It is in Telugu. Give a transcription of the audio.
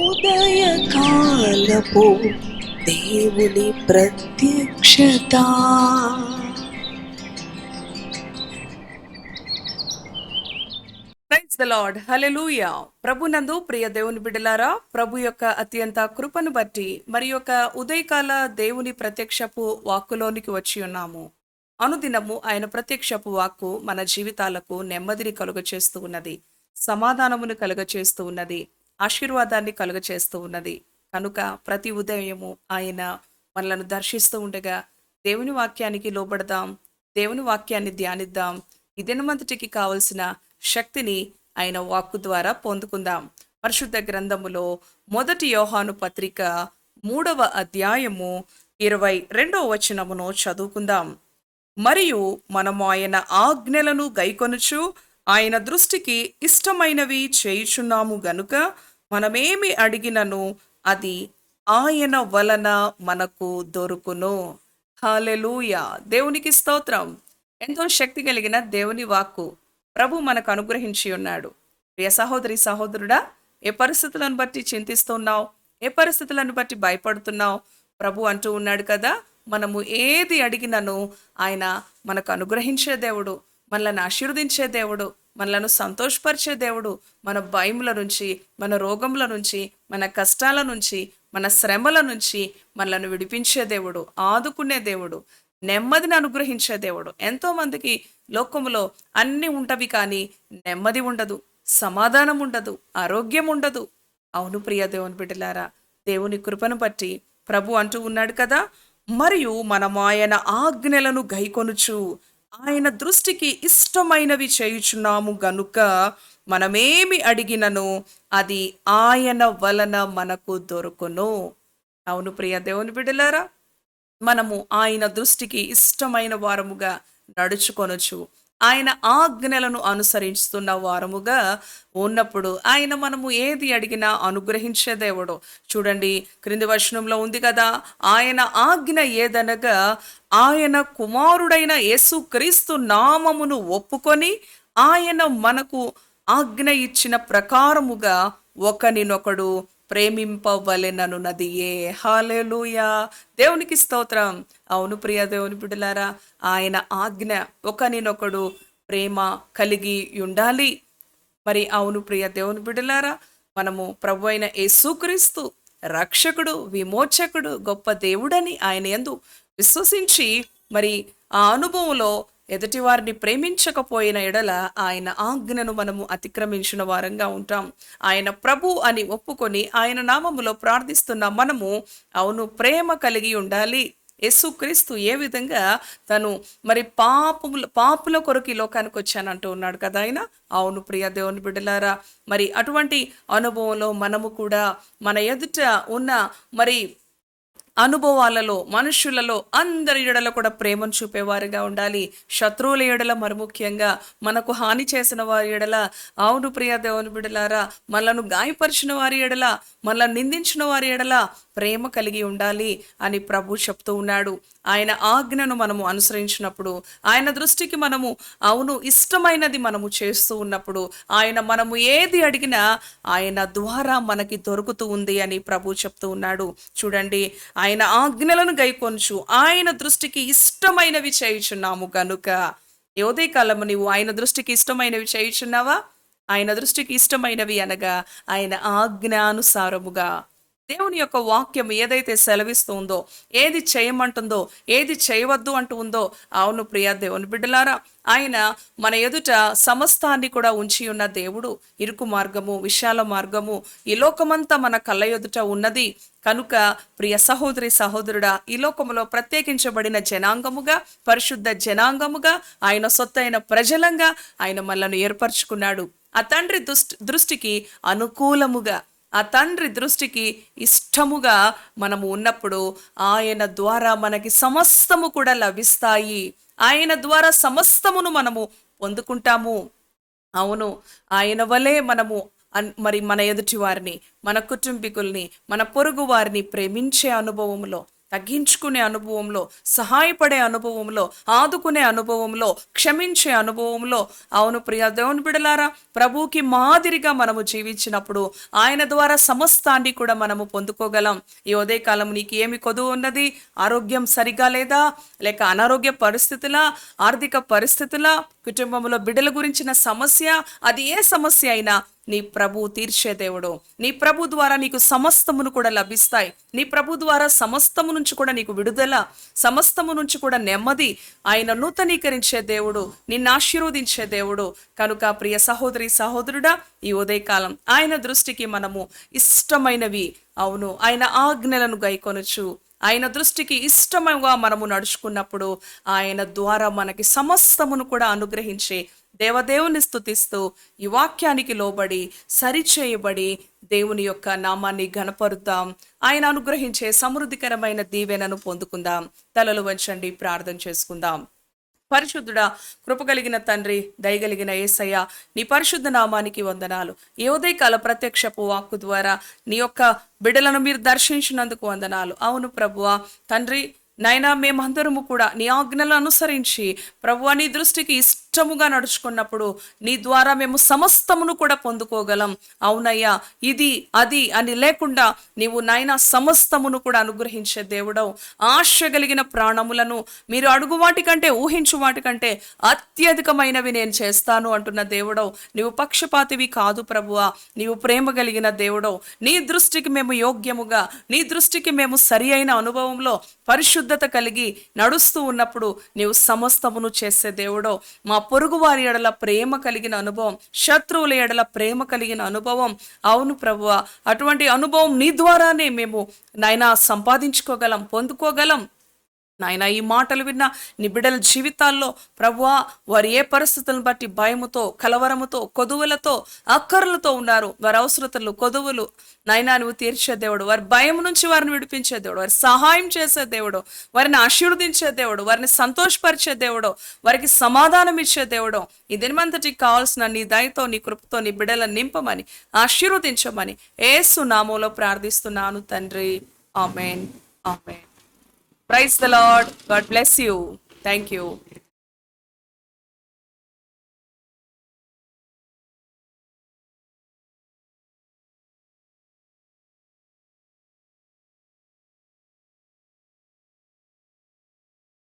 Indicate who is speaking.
Speaker 1: ఉదయకాలపు దేవుని ప్రత్యక్షత.
Speaker 2: ప్రైజ్ ద లార్డ్, హల్లెలూయా. ప్రభునందు ప్రియ దేవుని బిడ్డలారా, ప్రభు యొక్క అత్యంత కృపను బట్టి మరి యొక్క ఉదయకాల దేవుని ప్రత్యక్షపు వాక్కులోనికి వచ్చి ఉన్నాము. అనుదినము ఆయన ప్రత్యక్షపు వాక్కు మన జీవితాలకు నెమ్మదిని కలుగచేస్తూ ఉన్నది, సమాధానమును కలుగచేస్తూ ఉన్నది, ఆశీర్వాదాన్ని కలుగచేస్తూ ఉన్నది. కనుక ప్రతి ఉదయము ఆయన మనలను దర్శిస్తూ ఉండగా దేవుని వాక్యానికి లోబడదాం, దేవుని వాక్యాన్ని ధ్యానిద్దాం. ఈ దినమంతటికి కావలసిన శక్తిని ఆయన వాక్కు ద్వారా పొందుకుందాం. పరిశుద్ధ గ్రంథములో 1 యోహాను పత్రిక 3వ అధ్యాయము 22వ వచనమును చదువుకుందాం. మరియు మనము ఆయన ఆజ్ఞలను గైకొనుచు ఆయన దృష్టికి ఇష్టమైనవి చేయుచున్నాము గనుక మనమేమి అడిగినను అది ఆయన వలన మనకు దొరుకును. హల్లెలూయా. దేవునికి స్తోత్రం. ఎంతో శక్తి కలిగిన దేవుని వాక్కు ప్రభు మనకు అనుగ్రహించి ఉన్నాడు. ప్రియ సహోదరి సహోదరుడా, ఏ పరిస్థితులను బట్టి చింతిస్తున్నావు, ఏ పరిస్థితులను బట్టి భయపడుతున్నావు? ప్రభు అంటూ ఉన్నాడు కదా, మనము ఏది అడిగినను ఆయన మనకు అనుగ్రహించే దేవుడు, మనల్ని ఆశీర్వదించే దేవుడు, మనలను సంతోషపరిచే దేవుడు, మన భయముల నుంచి, మన రోగముల నుంచి, మన కష్టాల నుంచి, మన శ్రమల నుంచి మనలను విడిపించే దేవుడు, ఆదుకునే దేవుడు, నెమ్మదిని అనుగ్రహించే దేవుడు. ఎంతో మందికి లోకములో అన్ని ఉంటవి, కానీ నెమ్మది ఉండదు, సమాధానం ఉండదు, ఆరోగ్యం ఉండదు. అవును ప్రియ దేవుని బిడ్డలారా, దేవుని కృపను బట్టి ప్రభు అంటూ ఉన్నాడు కదా, మరియు మనము ఆయన ఆజ్ఞలను గైకొనుచు ఆయన దృష్టికి ఇష్టమైనవి చేయుచున్నాము గనుక మనమేమి అడిగినను అది ఆయన వలన మనకు దొరుకును. అవును ప్రియ దేవుని బిడ్డలారా, మనము ఆయన దృష్టికి ఇష్టమైన వారముగా నడుచుకొనొచ్చు, ఆయన ఆజ్ఞలను అనుసరిస్తున్న వారముగా ఉన్నప్పుడు ఆయన మనము ఏది అడిగినా అనుగ్రహించే దేవుడు. చూడండి, క్రింది వచనంలో ఉంది కదా, ఆయన ఆజ్ఞ ఏదనగా ఆయన కుమారుడైన యేసుక్రీస్తు నామమును ఒప్పుకొని ఆయన మనకు ఆజ్ఞ ఇచ్చిన ప్రకారముగా ఒకనినొకడు ప్రేమింపవలెననున్నదియే. హల్లెలూయా. దేవునికి స్తోత్రం. అవును ప్రియ దేవుని బిడ్డలారా, ఆయన ఆజ్ఞ ఒకనినొకడు ప్రేమ కలిగి ఉండాలి. మరి అవును ప్రియ దేవుని బిడ్డలారా, మనము ప్రభు అయిన యేసుక్రీస్తు రక్షకుడు, విమోచకుడు, గొప్ప దేవుడని ఆయన యందు విశ్వసించి మరి ఆ అనుభవంలో ఎదుటి వారిని ప్రేమించకపోయిన ఎడల ఆయన ఆజ్ఞను మనము అతిక్రమించిన వారంగా ఉంటాం. ఆయన ప్రభు అని ఒప్పుకొని ఆయన నామములో ప్రార్థిస్తున్న మనము అవును ప్రేమ కలిగి ఉండాలి. యేసుక్రీస్తు ఏ విధంగా తను మరి పాపుల కొరకు ఈ లోకానికి వచ్చానంటూ ఉన్నాడు కదా ఆయన. అవును ప్రియ దేవుని బిడ్డలారా, మరి అటువంటి అనుభవంలో మనము కూడా మన ఎదుట ఉన్న మరి అనుభవాలలో, మనుషులలో అందరి ఎడల కూడా ప్రేమను చూపేవారిగా ఉండాలి. శత్రువుల ఎడల, మరి ముఖ్యంగా మనకు హాని చేసిన వారి ఎడల, అవును ప్రియ దేవుని బిడ్డలారా, మనలను గాయపరిచిన వారి ఎడల, మనల్ని నిందించిన వారి ఎడల ప్రేమ కలిగి ఉండాలి అని ప్రభు చెప్తూ ఉన్నాడు. ఆయన ఆజ్ఞను మనము అనుసరించినప్పుడు, ఆయన దృష్టికి మనము అవును ఇష్టమైనది మనము చేస్తూ ఉన్నప్పుడు, ఆయన మనము ఏది అడిగినా ఆయన ద్వారా మనకి దొరుకుతూ ఉంది అని ప్రభు చెప్తూ ఉన్నాడు. చూడండి, ఆయన ఆజ్ఞలను గైకొనుచు ఆయన దృష్టికి ఇష్టమైనవి చేయుచున్నాము గనుక. ఈ ఉదయకాలము నీవు ఆయన దృష్టికి ఇష్టమైనవి చేయుచున్నావా? ఆయన దృష్టికి ఇష్టమైనవి అనగా ఆయన ఆజ్ఞానుసారముగా దేవుని యొక్క వాక్యం ఏదైతే సెలవిస్తుందో, ఏది చేయమంటుందో, ఏది చేయవద్దు అంటూ ఉందో, అవును ప్రియ దేవుని బిడ్డలారా, ఆయన మన ఎదుట సమస్తాన్ని కూడా ఉంచి ఉన్న దేవుడు. ఇరుకు మార్గము, విశాల మార్గము ఈ లోకమంతా మన కళ్ళ ఎదుట ఉన్నది కనుక ప్రియ సహోదరి సహోదరుడా, ఈ లోకములో ప్రత్యేకించబడిన జనాంగముగా, పరిశుద్ధ జనాంగముగా, ఆయన సొత్తైన ప్రజలంగా ఆయన మనల్ని ఏర్పరచుకున్నాడు. ఆ తండ్రి దృష్టికి అనుకూలముగా, ఆ తండ్రి దృష్టికి ఇష్టముగా మనము ఉన్నప్పుడు ఆయన ద్వారా మనకి సమస్తము కూడా లభిస్తాయి. ఆయన ద్వారా సమస్తమును మనము పొందుకుంటాము. అవును, ఆయన వలె మనము మరి మన ఎదుటి వారిని, మన కుటుంబీకుల్ని, మన పొరుగు వారిని ప్రేమించే అనుభవంలో తగ్గించుకునే అనుభవంలో, సహాయపడే అనుభవంలో, ఆదుకునే అనుభవంలో, క్షమించే అనుభవంలో, అవును ప్రియ దేవుని బిడలారా, ప్రభువుకి మాదిరిగా మనము జీవించినప్పుడు ఆయన ద్వారా సమస్తాన్ని కూడా మనము పొందుకోగలం. ఈ ఉదయకాలం నీకు ఏమి కొదువు ఉన్నది? ఆరోగ్యం సరిగా లేదా, లేక అనారోగ్య పరిస్థితులా, ఆర్థిక పరిస్థితులా, కుటుంబంలో బిడ్డల గురించిన సమస్య, అది ఏ సమస్య అయినా నీ ప్రభు తీర్చే దేవుడు. నీ ప్రభు ద్వారా నీకు సమస్తమును కూడా లభిస్తాయి. నీ ప్రభు ద్వారా సమస్తము నుంచి కూడా నీకు విడుదల, సమస్తము నుంచి కూడా నెమ్మది. ఆయన నూతనీకరించే దేవుడు, నిన్ను ఆశీర్వదించే దేవుడు. కనుక ప్రియ సహోదరి సహోదరుడా, ఈ ఉదయకాలం ఆయన దృష్టికి మనము ఇష్టమైనవి, అవును ఆయన ఆజ్ఞలను గైకొనొచ్చు, ఆయన దృష్టికి ఇష్టంగా మనము నడుచుకున్నప్పుడు ఆయన ద్వారా మనకి సమస్తమును కూడా అనుగ్రహించే దేవదేవుని స్తుతిస్తూ ఈ వాక్యానికి లోబడి సరిచేయబడి దేవుని యొక్క నామాన్ని ఘనపరుద్దాం. ఆయన అనుగ్రహించే సమృద్ధికరమైన దీవెనను పొందుకుందాం. తలలు వంచండి, ప్రార్థన చేసుకుందాం. పరిశుద్ధుడా, కృపగలిగిన తండ్రి, దయగలిగిన యేసయ్య, నీ పరిశుద్ధ నామానికి వందనాలు. ఈ ఉదయకాల ప్రత్యక్షపు వాక్కు ద్వారా నీ యొక్క బిడ్డలను మీరు దర్శించినందుకు వందనాలు. అవును ప్రభువా తండ్రి, నైనా మేమందరము కూడా నీ ఆజ్ఞలను అనుసరించి ప్రభువా నీ దృష్టికి ఇష్టముగా నడుచుకున్నప్పుడు నీ ద్వారా మేము సమస్తమును కూడా పొందుకోగలం. అవునయ్యా, ఇది అది అని లేకుండా నీవు నాయనా సమస్తమును కూడా అనుగ్రహించే దేవుడవు. ఆశ కలిగిన ప్రాణములను మీరు అడుగు వాటికంటే, ఊహించు వాటికంటే అత్యధికమైనవి నేను చేస్తాను అంటున్న దేవుడవు. నీవు పక్షపాతివి కాదు ప్రభువా, నీవు ప్రేమ కలిగిన దేవుడవు. నీ దృష్టికి మేము యోగ్యముగా, నీ దృష్టికి మేము సరి అయిన అనుభవంలో పరిశుద్ధత కలిగి నడుస్తూ ఉన్నప్పుడు నీవు సమస్తమును చేసే దేవుడో. మా పొరుగు వారి ఎడల ప్రేమ కలిగిన అనుభవం, శత్రువుల ఎడల ప్రేమ కలిగిన అనుభవం, అవును ప్రభువా అటువంటి అనుభవం నీ ద్వారానే మేము నాయనా సంపాదించుకోగలం, పొందుకోగలం. నాయన ఈ మాటలు విన్న నీ బిడ్డల జీవితాల్లో ప్రభువా వారు ఏ పరిస్థితులను బట్టి భయముతో, కలవరముతో, కొదువులతో, అక్కర్లతో ఉన్నారు, వారి అవసరతలు, కొదువులు నాయనా నువ్వు తీర్చే దేవుడు, వారి భయం నుంచి వారిని విడిపించే దేవుడు, వారి సహాయం చేసే దేవుడు, వారిని ఆశీర్వదించే దేవుడు, వారిని సంతోషపరిచే దేవుడు, వారికి సమాధానం ఇచ్చే దేవుడు. ఈ దినమంతటికి కావాల్సిన నీ దయతో, నీ కృపతో నీ బిడ్డలను నింపమని, ఆశీర్వదించమని యేసు నామములో ప్రార్థిస్తున్నాను తండ్రి. ఆమేన్, ఆమేన్. Praise the Lord. God bless you. Thank you.